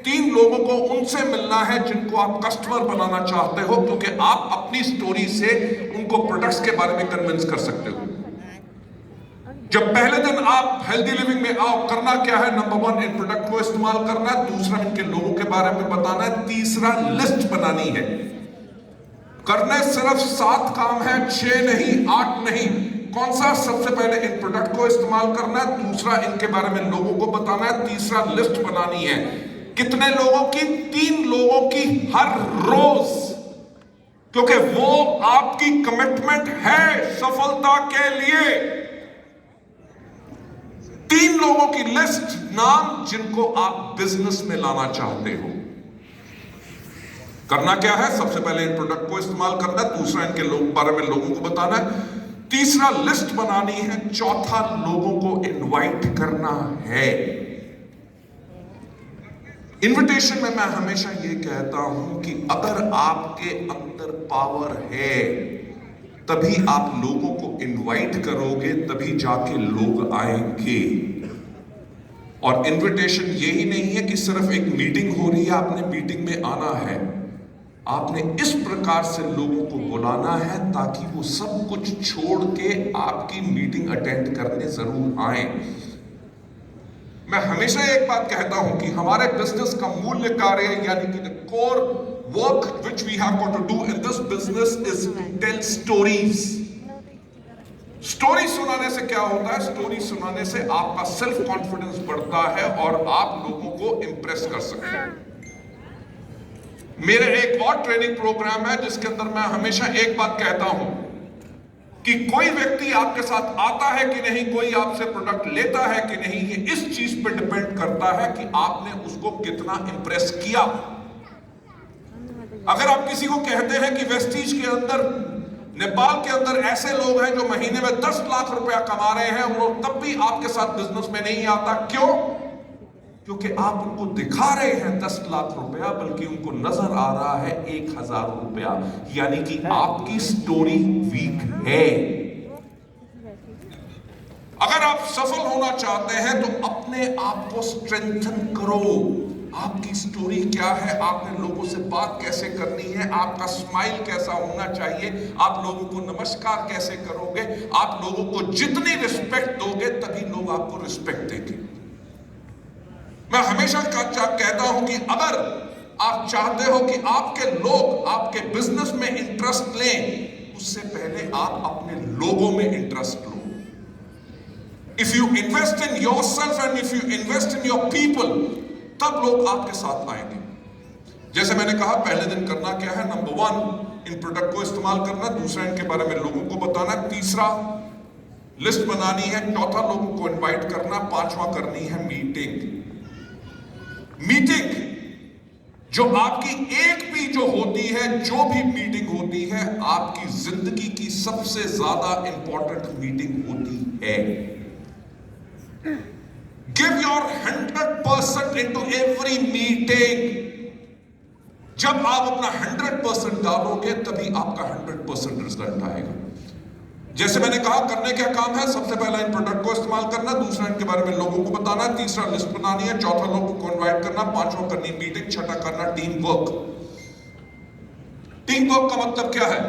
3 लोगों को उनसे मिलना है जिनको आप कस्टमर बनाना चाहते हो, क्योंकि आप अपनी स्टोरी से उनको प्रोडक्ट्स के बारे में कन्विंस कर सकते हो। जब पहले दिन आप हेल्दी लिविंग में आओ, करना क्या है? नंबर 1, इन प्रोडक्ट को इस्तेमाल करना है। दूसरा, इनके लोगों के बारे में बताना है। तीसरा, लिस्ट बनानी है। करने सिर्फ 7 काम है, 6 नहीं, 8 नहीं। कौन सा? सबसे पहले इन प्रोडक्ट को इस्तेमाल करना है, दूसरा इनके बारे में लोगों को बताना है, तीसरा लिस्ट बनानी है। कितने लोगों की? 3 लोगों की हर रोज, क्योंकि वो आपकी कमिटमेंट है सफलता के लिए। 3 लोगों की लिस्ट, नाम जिनको आप बिजनेस में लाना चाहते हो। करना क्या है? सबसे पहले इन प्रोडक्ट को इस्तेमाल करना है, दूसरा इनके बारे में लोगों को बताना है, तीसरा लिस्ट बनानी है, चौथा लोगों को इनवाइट करना है। इनविटेशन में मैं हमेशा ये कहता हूं कि अगर आपके अंदर पावर है तभी आप लोगों को इनवाइट करोगे, तभी जाके लोग आएंगे। और इनविटेशन यही नहीं है कि सिर्फ एक मीटिंग हो रही है, आपने मीटिंग में आना है। आपने इस प्रकार से लोगों को बुलाना है ताकि वो सब कुछ छोड़ के आपकी मीटिंग अटेंड करने जरूर आए। मैं हमेशा एक बात कहता हूं कि हमारे बिजनेस का मूल्य कार्य यानी कि the core work which we have got to do in this business is tell stories. Story सुनाने से क्या होता है? स्टोरी सुनाने से आपका सेल्फ कॉन्फिडेंस बढ़ता है और आप लोगों को इंप्रेस कर सकते हैं। मेरे एक और ट्रेनिंग प्रोग्राम है जिसके अंदर मैं हमेशा एक बात कहता हूं कि कोई व्यक्ति आपके साथ आता है कि नहीं, कोई आपसे प्रोडक्ट लेता है कि नहीं, ये इस चीज पे डिपेंड करता है कि आपने उसको कितना इंप्रेस किया। अगर आप किसी को कहते हैं कि वेस्टीज के अंदर, नेपाल के अंदर ऐसे लोग हैं जो महीने में 10 लाख रुपया कमा रहे हैं, वो तब भी आपके साथ बिजनेस में नहीं आता। क्यों? क्योंकि आप उनको दिखा रहे हैं 10 लाख रुपया, बल्कि उनको नजर आ रहा है 1000 रुपया। यानी कि आपकी स्टोरी वीक है। अगर आप सफल होना चाहते हैं तो अपने आप को स्ट्रेंथन करो। आपकी स्टोरी क्या है? आपने लोगों से बात कैसे करनी है? आपका स्माइल कैसा होना चाहिए? आप लोगों को नमस्कार कैसे करोगे? आप लोगों को जितनी रिस्पेक्ट दोगे तभी लोग आपको रिस्पेक्ट देंगे। मैं हमेशा कहता हूं कि अगर आप चाहते हो कि आपके लोग आपके बिजनेस में इंटरेस्ट लें, उससे पहले आप अपने लोगों में interest low. If you invest in yourself and if you invest in your people, तब लोग आपके साथ आएंगे। जैसे मैंने कहा, पहले दिन करना क्या है? नंबर 1, इन प्रोडक्ट को इस्तेमाल करना। दूसरा, इनके बारे में लोगों को बताना। तीसरा, लिस्ट बनानी है। चौथा, लोगों को इनवाइट करना। पांचवा, करनी है मीटिंग। मीटिंग जो आपकी एक भी जो होती है, जो भी मीटिंग होती है, आपकी जिंदगी की सबसे ज्यादा इंपॉर्टेंट मीटिंग होती है। Give your 100% into every meeting. जब आप अपना 100% डालोगे तभी आपका 100% रिजल्ट आएगा। जैसे मैंने कहा, करने क्या काम है? सबसे पहला इन प्रोडक्ट को इस्तेमाल करना। दूसरा, इनके बारे में लोगों को बताना। तीसरा, लिस्ट बनानी है। चौथा, लोगों को इनवाइट करना। पांचवा, करनी मीटिंग। छठा, करना टीम वर्क। टीम वर्क का मतलब क्या है?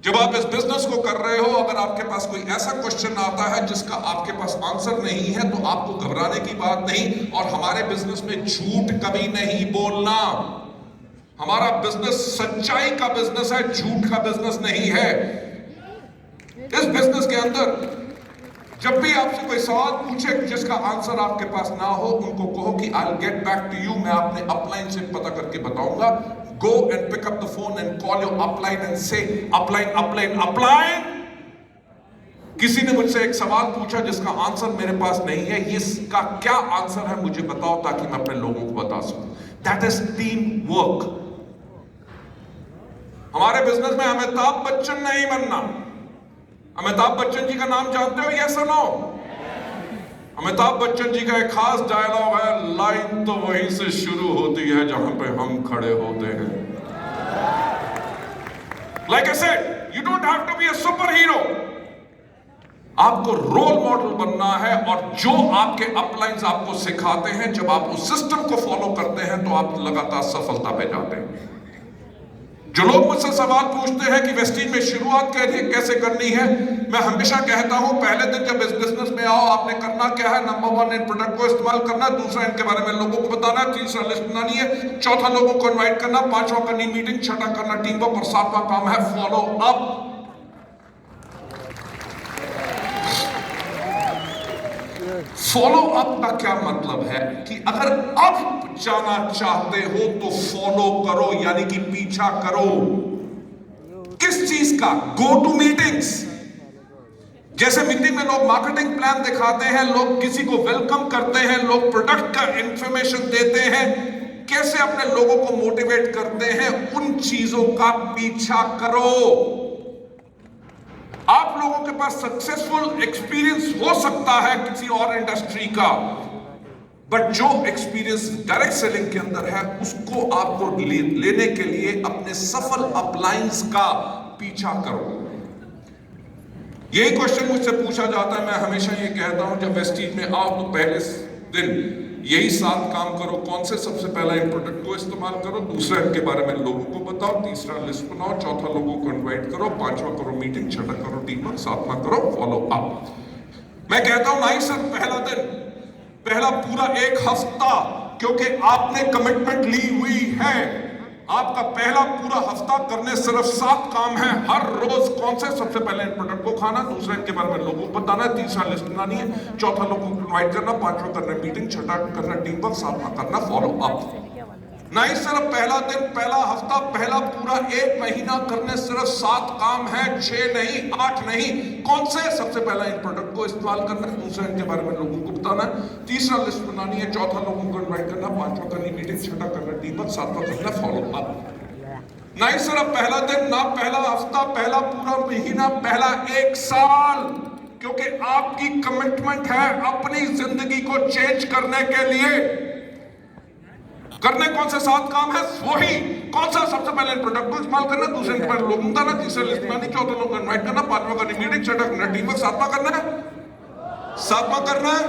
जब आप इस बिजनेस को कर रहे हो, अगर आपके पास कोई ऐसा क्वेश्चन आता है जिसका आपके पास आंसर नहीं है, तो आपको घबराने की बात नहीं। और हमारे बिजनेस में झूठ कभी नहीं बोलना। हमारा बिजनेस सच्चाई का बिजनेस है, झूठ का बिजनेस नहीं है। इस बिजनेस के अंदर जब भी आपसे कोई सवाल पूछे जिसका आंसर आपके पास ना हो, उनको कहो कि I will get back to you, मैं अपने अपलाइन से पता करके बताऊंगा। Go and pick up the phone and call your upline and say, upline, upline, upline. किसी ने मुझसे एक सवाल पूछा जिसका आंसर मेरे पास नहीं है, इसका क्या आंसर है मुझे बताओ ताकि मैं अपने लोगों को बता सकूं। That is team work. हमारे बिजनेस में अमिताभ बच्चन नहीं बनना। अमिताभ बच्चन जी का नाम जानते हो? यस और नो? अमिताभ बच्चन जी का एक खास डायलॉग है, लाइन तो वहीं से शुरू होती है जहां पे हम खड़े होते हैं। Like I said, you don't have to be a superhero. आपको रोल मॉडल बनना है, और जो आपके अपलाइंस आपको सिखाते हैं, जब आप उस सिस्टम को फॉलो करते हैं तो आप लगातार सफलता पे जाते हैं। जो लोग मुझसे सवाल पूछते हैं कि वेस्टीज में शुरुआत कैसे करनी है, मैं हमेशा कहता हूं, पहले दिन जब इस बिजनेस में आओ, आपने करना क्या है? नंबर 1, इन प्रोडक्ट को इस्तेमाल करना। दूसरा, इनके बारे में लोगों को बताना। तीसरा, लिस्ट बनानी है। चौथा, लोगों को इनवाइट करना। पांचवा, करनी मीटिंग। छठा, करना टीम वर्क। और सातवां काम है फॉलो अप। फॉलो अप का क्या मतलब है? कि अगर अब जाना चाहते हो तो फॉलो करो, यानी कि पीछा करो। किस चीज का? Go to meetings. जैसे मीटिंग में लोग मार्केटिंग प्लान दिखाते हैं, लोग किसी को वेलकम करते हैं, लोग प्रोडक्ट का इंफॉर्मेशन देते हैं, कैसे अपने लोगों को मोटिवेट करते हैं, उन चीजों का पीछा करो। आप लोगों के पास सक्सेसफुल एक्सपीरियंस हो सकता है किसी और इंडस्ट्री का, बट जो एक्सपीरियंस डायरेक्ट सेलिंग के अंदर है उसको आपको लेने के लिए अपने सफल अपलाइंस का पीछा करो। यही क्वेश्चन मुझसे पूछा जाता है, मैं हमेशा ये कहता हूं जब वेस्टीज में आओ तो पहले दिन यही 7 काम करो। कौन से? सबसे पहला इन प्रोडक्ट को इस्तेमाल करो, दूसरा इनके बारे में लोगों को बताओ, तीसरा लिस्ट बनाओ, चौथा लोगों को इनवाइट करो, पांचवा करो मीटिंग, छठा करो टीम वर्क, सातवां करो फॉलो अप। मैं कहता हूं नहीं सर, पहला दिन, पहला पूरा 1 हफ्ता, क्योंकि आपने कमिटमेंट ली हुई है। आपका पहला पूरा हफ्ता करने सिर्फ 7 काम है हर रोज। कौन से? सबसे पहले इन प्रोडक्ट को खाना, दूसरा इनके बारे में लोगों को बताना है, तीसरा लिस्ट बनानी है, चौथा लोगों को इनवाइट करना, पांचवा करना मीटिंग, छठा करना टीम वर्क, सातवां करना फॉलो अप। नहीं सिर्फ पहला दिन, पहला हफ्ता, पहला पूरा 1 महीना करने सिर्फ 7 काम है, 6 नहीं, 8 नहीं। कौन से? सबसे पहला इन प्रोडक्ट को इस्तेमाल करना है, दूसरा इनके बारे में लोगों को बताना है, तीसरा लिस्ट बनानी है, चौथा लोगों को इनवाइट करना, पांचवा करनी मीटिंग, छठा करना टीम वर्क, सातवां करना फॉलो अप। नहीं सिर्फ पहला दिन, ना पहला हफ्ता, पहला पूरा महीना, पहला 1 साल, क्योंकि आपकी कमिटमेंट है अपनी जिंदगी को चेंज करने के लिए। करने कौन से 7 काम है? वही। कौन सा? सबसे पहले प्रोडक्ट को इस्तेमाल करना, दूसरे के बारे में लोगों को बताना, तीसरा लिस्ट बनानी, चौथा लोगों को इनवाइट करना, पांचवा करनी मीटिंग, छठा करना टीम वर्क, सातवां करना है, सातवां करना है,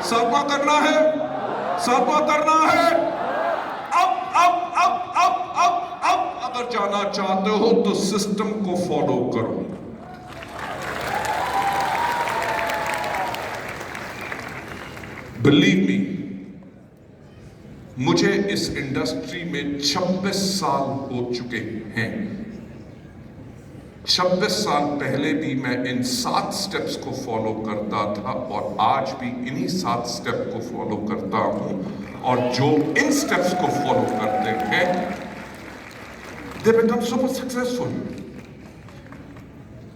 सातवां करना है, सातवां करना है। अब अगर जाना चाहते हो तो सिस्टम को फॉलो करो। बिलीव मी, मुझे इस इंडस्ट्री में 26 साल हो चुके हैं। 26 साल पहले भी मैं इन 7 स्टेप्स को फॉलो करता था और आज भी इन्हीं 7 स्टेप को फॉलो करता हूं। और जो इन स्टेप्स को फॉलो करते हैं दे बिकम सुपर सक्सेसफुल।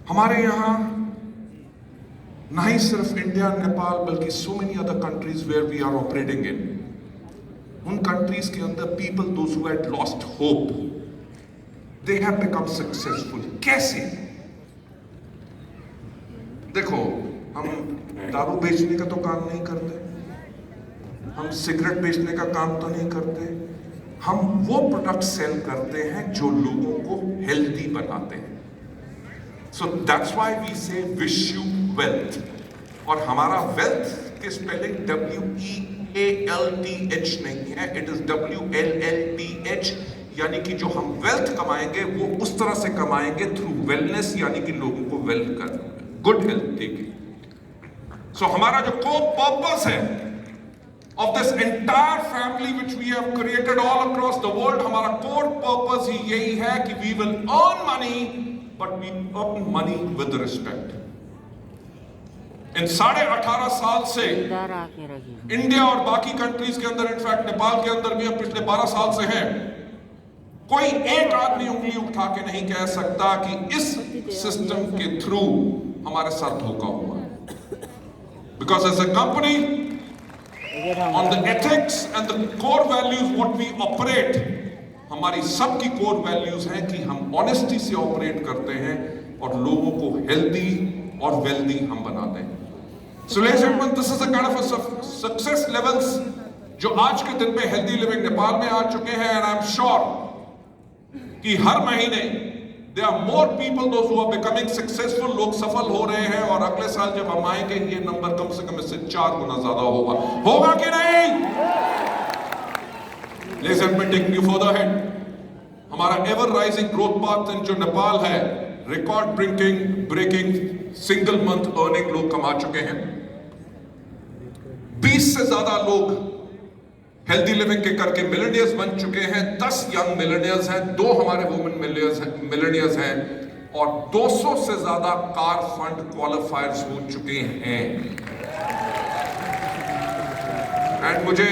हमारे यहां ना ही सिर्फ इंडिया, नेपाल, बल्कि so many other countries where we are operating in, उन कंट्रीज के अंदर people those who had lost hope, they have become successful. कैसे? देखो, हम दारू बेचने का तो काम नहीं करते, हम सिगरेट बेचने का काम तो नहीं करते, हम वो प्रोडक्ट सेल करते हैं जो लोगों को हेल्दी बनाते हैं। सो दैट्स व्हाई वी से विश यू वेल्थ। और हमारा वेल्थ की स्पेलिंग WEALTH नहीं है, इट इज WLLTH, यानी कि जो हम वेल्थ कमाएंगे वो उस तरह से कमाएंगे थ्रू वेलनेस, यानी कि लोगों को वेल्थ कर गुड हेल्थ देंगे। सो हमारा जो कोर पर्पस है of this entire family which we have created all across the world, हमारा कोर पर्पस ही यही है कि we will earn money but we earn money with respect। इन 18.5 साल से इंडिया और बाकी कंट्रीज के अंदर, इनफैक्ट नेपाल के अंदर भी हम पिछले 12 साल से हैं, कोई एक आदमी उंगली उठा के नहीं कह सकता कि इस सिस्टम के थ्रू हमारे साथ धोखा हुआ। Because as a company on the ethics and the core values what we operate, हमारी सबकी core values हैं कि हम honesty से operate करते हैं और लोगों को healthy और wealthy हम बनाते हैं। So ladies and gentlemen, this is a kind of a success levels जो आज के दिन पे healthy living नेपाल में आ चुके हैं। and I'm sure कि हर महीने there are more people those who are becoming successful, लोग सफल हो रहे हैं और अगले साल जब हम आएंगे ये नंबर कम से कम इससे 4 गुना ज्यादा होगा कि नहीं? Ladies and gentlemen, taking you further ahead, हमारा ever rising growth path in जो नेपाल है, record breaking single month earning लोग कमा चुके हैं। 20 से ज्यादा लोग हेल्दी लिविंग के करके मिलेनियर्स बन चुके हैं। 10 यंग मिलेनियर्स हैं, 2 हमारे वुमेन मिलेनियर्स हैं और 200 से ज्यादा कार फंड क्वालिफायर्स हो चुके हैं। एंड मुझे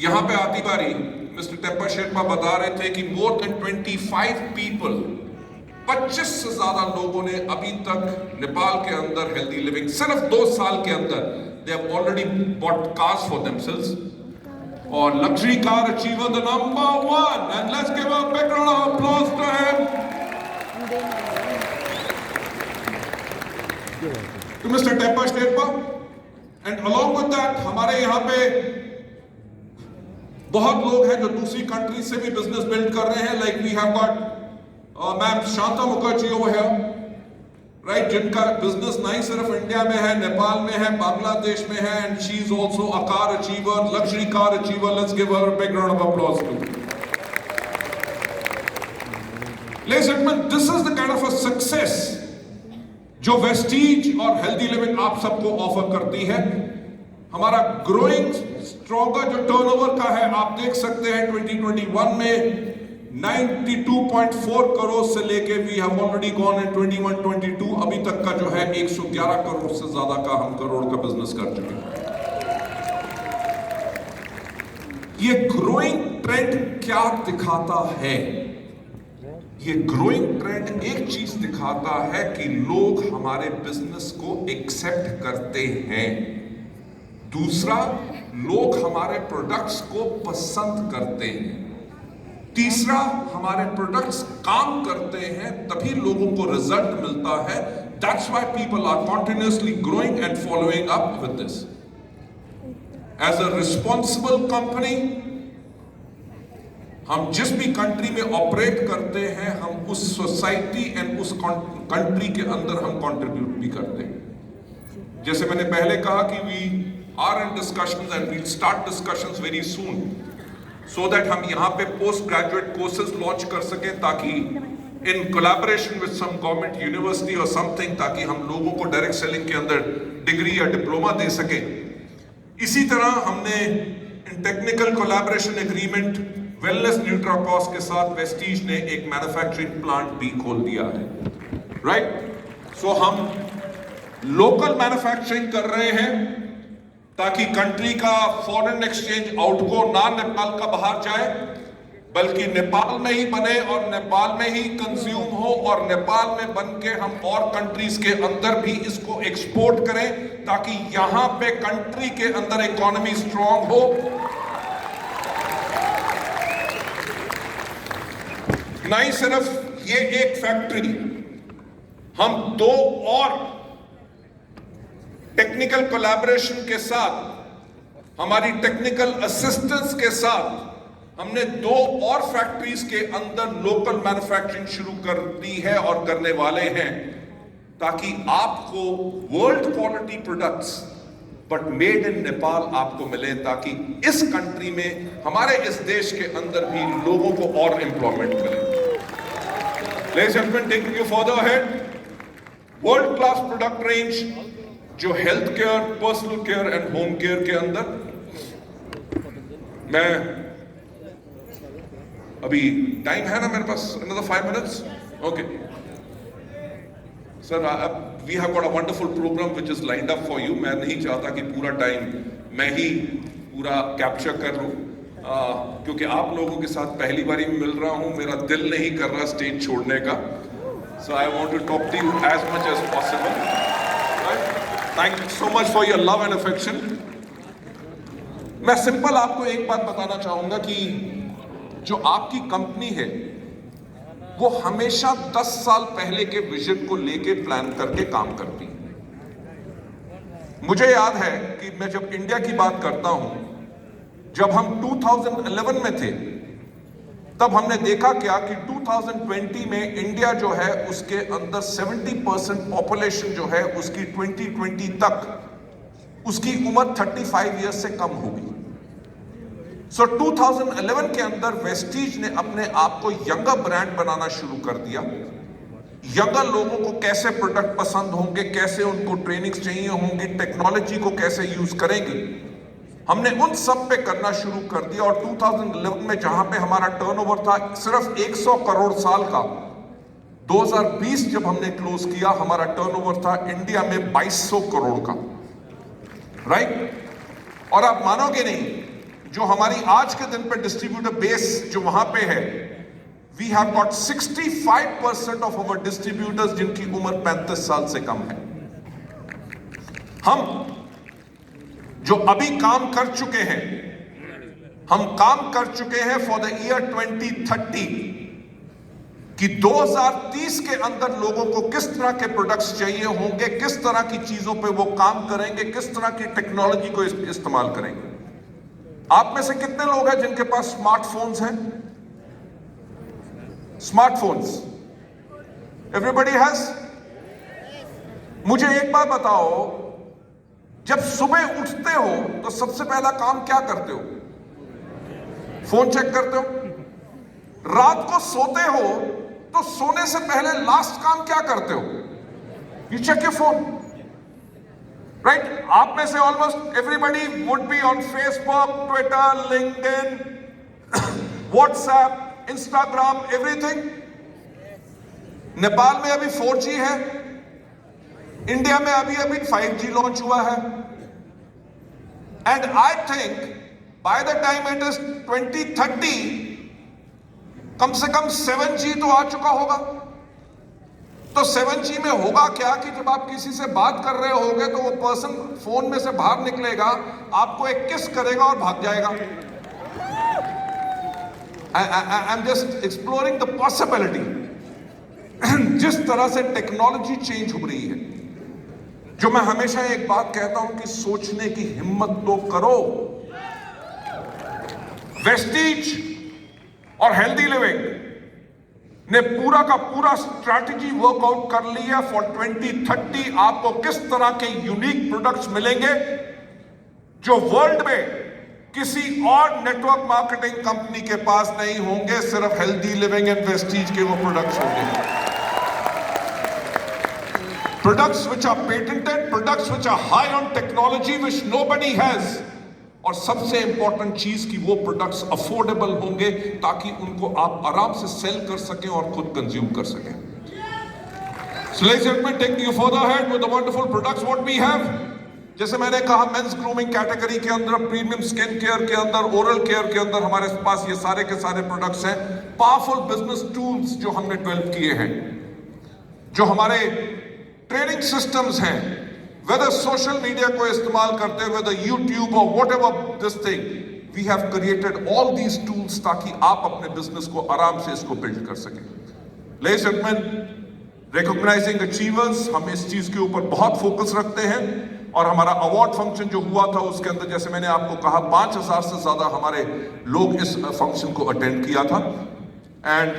यहां पे आती बारी मिस्टर टेम्पा शेर्पा बता रहे थे कि मोर देन 25 पीपल, 25 से ज्यादा लोगों ने अभी तक नेपाल के अंदर हेल्दी लिविंग सिर्फ 2 साल के अंदर they have already bought cars for themselves. और luxury car achiever the number 1, and let's give a big round of applause to him। to Mr. Teppa Sherpa, and along with that हमारे यहाँ पे बहुत लोग हैं जो दूसरी कंट्री से भी बिजनेस बिल्ड कर रहे हैं. Like we have got ma'am Shanta Mukherjee over here, right, जिनका बिजनेस नहीं सिर्फ इंडिया में है, नेपाल में है, बांग्लादेश में है, and she is also a car achiever, luxury car achiever. Let's give her a big round of applause to. Ladies and gentlemen, this is the kind of a success जो Vestige और healthy living आप सबको offer करती है. हमारा growing stronger जो turnover का है, आप देख सकते हैं 2021 में 92.4 करोड़ से लेके we have already gone in 21-22 अभी तक का जो है 111 करोड़ से ज्यादा का हम करोड़ का बिजनेस कर चुके हैं. ये ग्रोइंग ट्रेंड क्या दिखाता है? ये ग्रोइंग ट्रेंड एक चीज दिखाता है कि लोग हमारे बिजनेस को एक्सेप्ट करते हैं. दूसरा, लोग हमारे प्रोडक्ट्स को पसंद करते हैं. तीसरा, हमारे प्रोडक्ट्स काम करते हैं, तभी लोगों को रिजल्ट मिलता है. That's why people are continuously growing and following up with this. As a responsible company, हम जिस भी कंट्री में ऑपरेट करते हैं, हम उस सोसाइटी एंड उस कंट्री के अंदर हम कंट्रीब्यूट भी करते हैं. जैसे मैंने पहले कहा कि we are in discussions and we'll start discussions very soon, so that हम यहाँ पे पोस्ट ग्रेजुएट कोर्सेज लॉन्च कर सकें, ताकि in collaboration with some government university और समथिंग, ताकि हम लोगों को डायरेक्ट सेलिंग के अंदर डिग्री या डिप्लोमा दे सकें. इसी तरह हमने इन टेक्निकल कोलैबोरेशन एग्रीमेंट वेलनेस न्यूट्राकॉस के साथ वेस्टीज ने एक मैन्युफैक्चरिंग प्लांट भी खोल दिया है. राइट, सो हम लोकल मैन्युफैक्चरिंग कर रहे हैं ताकि कंट्री का फॉरेन एक्सचेंज आउटगो ना नेपाल का बाहर जाए, बल्कि नेपाल में ही बने और नेपाल में ही कंज्यूम हो, और नेपाल में बन के हम और कंट्रीज के अंदर भी इसको एक्सपोर्ट करें, ताकि यहां पे कंट्री के अंदर इकोनॉमी स्ट्रांग हो. नहीं सिर्फ ये एक फैक्ट्री, हम 2 और टेक्निकल कोलैबोरेशन के साथ, हमारी टेक्निकल असिस्टेंस के साथ हमने 2 और फैक्ट्रीज के अंदर लोकल मैन्युफैक्चरिंग शुरू कर दी है और करने वाले हैं, ताकि आपको world quality products but made in Nepal आपको मिले, ताकि इस कंट्री में, हमारे इस देश के अंदर भी लोगों को और एम्प्लॉयमेंट मिले. Ladies and gentlemen, taking you further ahead, world class product range जो health care, personal care and home care के अंदर, मैं अभी टाइम है ना मेरे पास, another 5 minutes, okay. Sir, we have got a wonderful program which is lined up for you. मैं नहीं चाहता कि पूरा टाइम मैं ही पूरा कैप्चर कर लूं, क्योंकि आप लोगों के साथ पहली बारी मिल रहा हूं, मेरा दिल नहीं कर रहा स्टेज छोड़ने का. So I want to talk to you as much as possible. Right? Thank you so much for your love and affection. मैं सिंपल आपको एक बात बताना चाहूंगा कि जो आपकी कंपनी है वो हमेशा 10 साल पहले के विजन को लेके प्लान करके काम करती है. मुझे याद है कि मैं जब इंडिया की बात करता हूं, जब हम 2011 में थे, तब हमने देखा क्या कि 2020 में इंडिया जो है उसके अंदर 70% पॉपुलेशन जो है उसकी 2020 तक उसकी उम्र 35 ईयर्स से कम होगी. सो 2011 के अंदर वेस्टीज ने अपने आप को यंगर ब्रांड बनाना शुरू कर दिया. यंगर लोगों को कैसे प्रोडक्ट पसंद होंगे, कैसे उनको ट्रेनिंग्स चाहिए होंगी, टेक्नोलॉजी को कैसे यूज करेंगे, हमने उन सब पे करना शुरू कर दिया. और 2011 में जहां पे हमारा टर्नओवर था सिर्फ 100 करोड़ साल का, 2020 जब हमने क्लोज किया हमारा टर्नओवर था इंडिया में 2200 करोड़ का. राइट, और आप मानोगे नहीं, जो हमारी आज के दिन पे डिस्ट्रीब्यूटर बेस जो वहां पे है, we have got 65% of our distributors जिनकी उम्र 35 साल से कम है. हम जो अभी काम कर चुके हैं, हम काम कर चुके हैं फॉर द ईयर 2030 कि 2030 के अंदर लोगों को किस तरह के प्रोडक्ट्स चाहिए होंगे, किस तरह की चीजों पे वो काम करेंगे, किस तरह की टेक्नोलॉजी को इस्तेमाल करेंगे। आप में से कितने लोग हैं जिनके पास स्मार्टफोन्स हैं? Smartphones everybody has. मुझे एक बात बताओ, जब सुबह उठते हो तो सबसे पहला काम क्या करते हो? फोन चेक करते हो। रात को सोते हो तो सोने से पहले लास्ट काम क्या करते हो? You check your phone, right? आप में से almost everybody would be on Facebook, Twitter, LinkedIn, WhatsApp, Instagram, everything. Nepal में अभी 4G है, इंडिया में अभी 5G लॉन्च हुआ है, and I think by the time it is 2030 कम से कम 7G तो आ चुका होगा। तो 7G में होगा क्या कि जब आप किसी से बात कर रहे होगे तो वो पर्सन फोन में से बाहर निकलेगा, आपको एक किस करेगा और भाग जाएगा। I am just exploring the possibility. जिस तरह से टेक्नोलॉजी चेंज हो रही है, जो मैं हमेशा एक बात कहता हूं कि सोचने की हिम्मत तो करो। वेस्टीज और हेल्दी लिविंग ने पूरा का पूरा स्ट्रैटेजी वर्कआउट कर ली है फॉर 2030। आपको किस तरह के यूनिक प्रोडक्ट्स मिलेंगे जो वर्ल्ड में किसी और नेटवर्क मार्केटिंग कंपनी के पास नहीं होंगे। सिर्फ हेल्दी लिविंग एंड वेस्टीज के वो प्रोडक्ट्स होंगे। Products which are patented, products which are high on technology, which nobody has. और सबसे इंपॉर्टेंट चीज कि वो प्रोडक्ट्स अफोर्डेबल होंगे ताकि उनको आप आराम से सेल कर सकें और खुद कंज्यूम कर सकें। So ladies and gentlemen, taking you further ahead with the wonderful products what we have. जैसे मैंने कहा, मेंस ग्रूमिंग कैटेगरी के अंदर, प्रीमियम स्किन केयर के अंदर, ओरल केयर के अंदर हमारे पास ये सारे के सारे प्रोडक्ट्स हैं। पावरफुल बिजनेस टूल्स जो हमने डेवलप किए हैं, जो हमारे ट्रेनिंग सिस्टम्स हैं, वेदर सोशल मीडिया को इस्तेमाल करते हुए, वेदर यूट्यूब और whatever this thing, we have created all these tools ताकि आप अपने बिजनेस को आराम से इसको बिल्ड कर सकें। Ladies and gentleman, recognising achievers, हम इस चीज के ऊपर बहुत फोकस रखते हैं। और हमारा अवार्ड फंक्शन जो हुआ था उसके अंदर, जैसे मैंने आपको कहा, 5000 से ज्यादा हमारे लोग इस फंक्शन को अटेंड किया था। And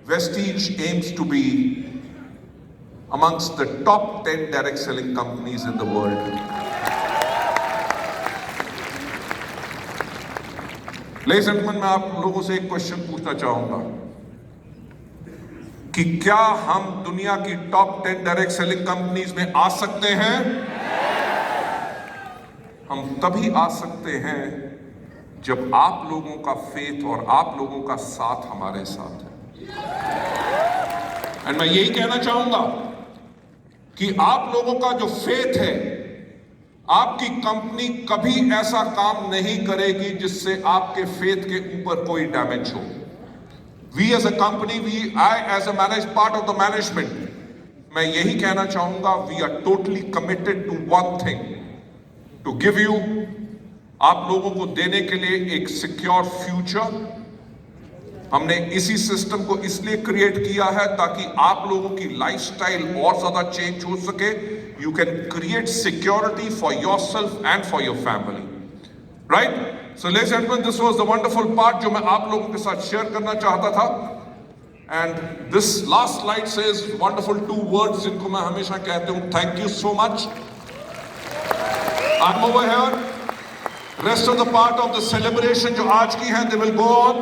Vestige aims to be amongst the top 10 direct selling companies in the world. Ladies and gentlemen, मैं आप लोगों से एक क्वेश्चन पूछना चाहूंगा कि क्या हम दुनिया की टॉप 10 डायरेक्ट सेलिंग कंपनीज में आ सकते हैं? हम तभी आ सकते हैं जब आप लोगों का फेथ और आप लोगों का साथ हमारे साथ है। एंड मैं यही कहना चाहूंगा कि आप लोगों का जो फेथ है, आपकी कंपनी कभी ऐसा काम नहीं करेगी जिससे आपके फेथ के ऊपर कोई डैमेज हो। We as a company, I as a manage part of the management, मैं यही कहना चाहूंगा, we are totally committed to one thing, to give you, आप लोगों को देने के लिए एक सिक्योर फ्यूचर। हमने इसी सिस्टम को इसलिए क्रिएट किया है ताकि आप लोगों की लाइफस्टाइल और ज्यादा चेंज हो सके। You can create security for yourself and for your family, right? So ladies and gentleman, this was the wonderful part जो मैं आप लोगों के साथ शेयर करना चाहता था। And this last slide says wonderful 2 words जिनको मैं हमेशा कहता हूं, thank you so much. I am over here, rest of the part of the celebration जो आज की है, they will go on.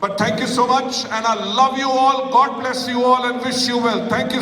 But thank you so much, and I love you all. God bless you all and wish you well. Thank you.